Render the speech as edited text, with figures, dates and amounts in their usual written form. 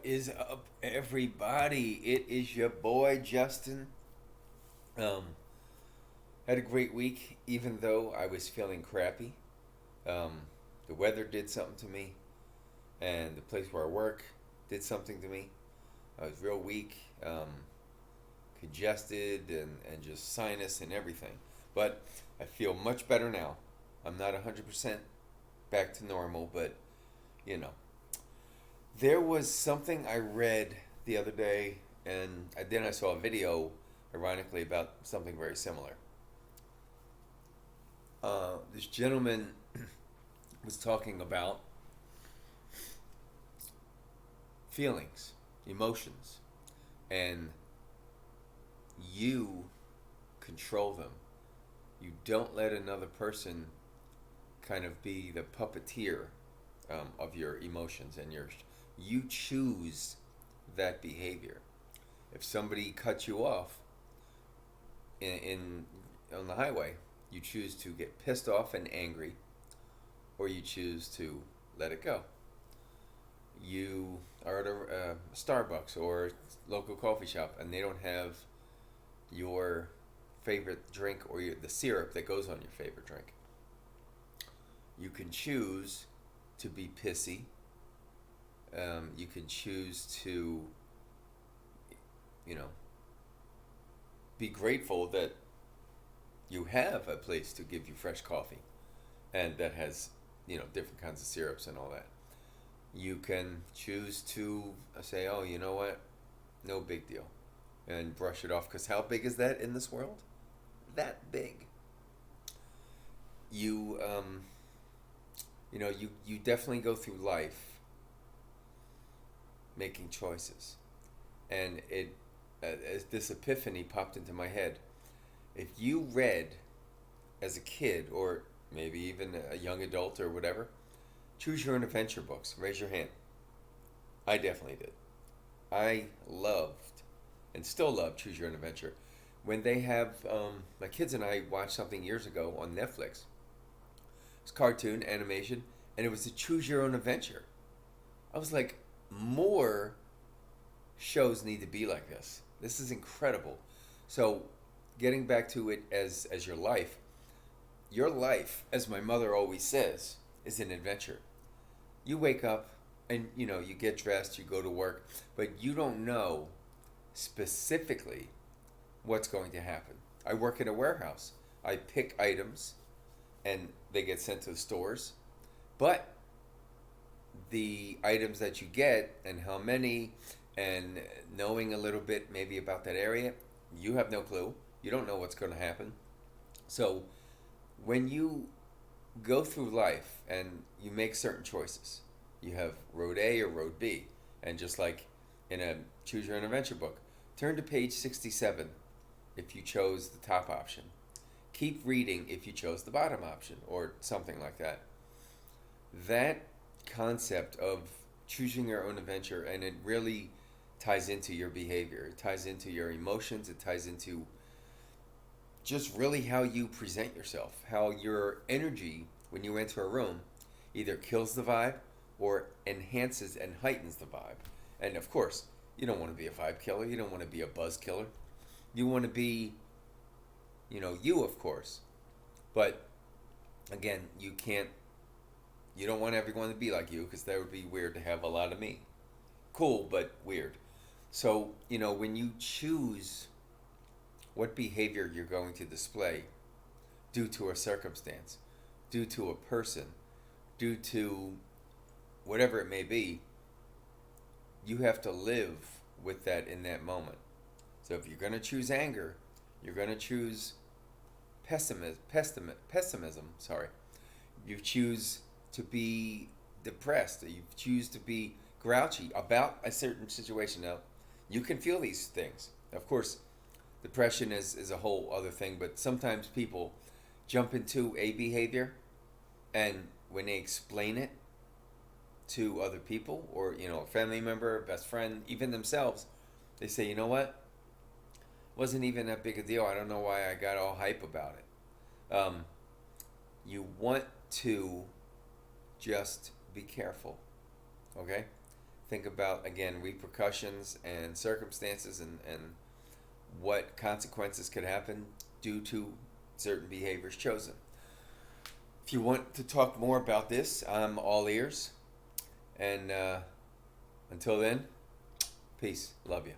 Is up, everybody? It is your boy Justin. Um, had a great week, even though I was feeling crappy. Um, the weather did something to me, and the place where I work did something to me. I was real weak, congested, and just sinus and everything. But I feel much better now. I'm not 100% back to normal, but you know, there was something I read the other day, and then I saw a video, ironically, about something very similar. This gentleman was talking about feelings, emotions, and you control them. You don't let another person kind of be the puppeteer of your emotions and yours. You choose that behavior. If somebody cuts you off in on the highway, you choose to get pissed off and angry, or you choose to let it go. You are at a Starbucks or local coffee shop, and they don't have your favorite drink or the syrup that goes on your favorite drink. You can choose to be pissy. You can choose to, you know, be grateful that you have a place to give you fresh coffee and that has, different kinds of syrups and all that. You can choose to say, oh, you know what? No big deal. And brush it off, because how big is that in this world? That big. You, you definitely go through life making choices. And as this epiphany popped into my head, if you read as a kid, or maybe even a young adult or whatever, choose your own adventure books, raise your hand. I definitely did. I loved and still love Choose Your Own Adventure. When they have, my kids and I watched something years ago on Netflix. It's cartoon, animation, and it was a Choose Your Own Adventure. I was like, more shows need to be like this. This is incredible. So, getting back to it as your life, as my mother always says, is an adventure. You wake up and you get dressed, you go to work, but you don't know specifically what's going to happen. I work in a warehouse. I pick items and they get sent to the stores, but the items that you get and how many, and knowing a little bit maybe about that area, you have no clue. You don't know what's going to happen. So when you go through life and you make certain choices, you have road A or road B. And just like in a Choose Your Own Adventure book, turn to page 67 if you chose the top option. Keep reading if you chose the bottom option, or something like that. That concept of choosing your own adventure, and it really ties into your behavior, it ties into your emotions, it ties into just really how you present yourself, how your energy when you enter a room either kills the vibe or enhances and heightens the vibe. And of course, you don't want to be a vibe killer, you don't want to be a buzz killer. You want to be, you of course. But again, you don't want everyone to be like you, because that would be weird to have a lot of me. Cool, but weird. So, when you choose what behavior you're going to display due to a circumstance, due to a person, due to whatever it may be, you have to live with that in that moment. So if you're going to choose anger, you're going to choose pessimism, sorry. You choose to be depressed, you choose to be grouchy about a certain situation. Now, you can feel these things. Of course, depression is a whole other thing, but sometimes people jump into a behavior, and when they explain it to other people, or a family member, a best friend, even themselves, they say, you know what, wasn't even that big a deal. I don't know why I got all hype about it. You want to just be careful, okay? think about, again, repercussions and circumstances, and what consequences could happen due to certain behaviors chosen. If you want to talk more about this, I'm all ears. And until then, peace. Love you.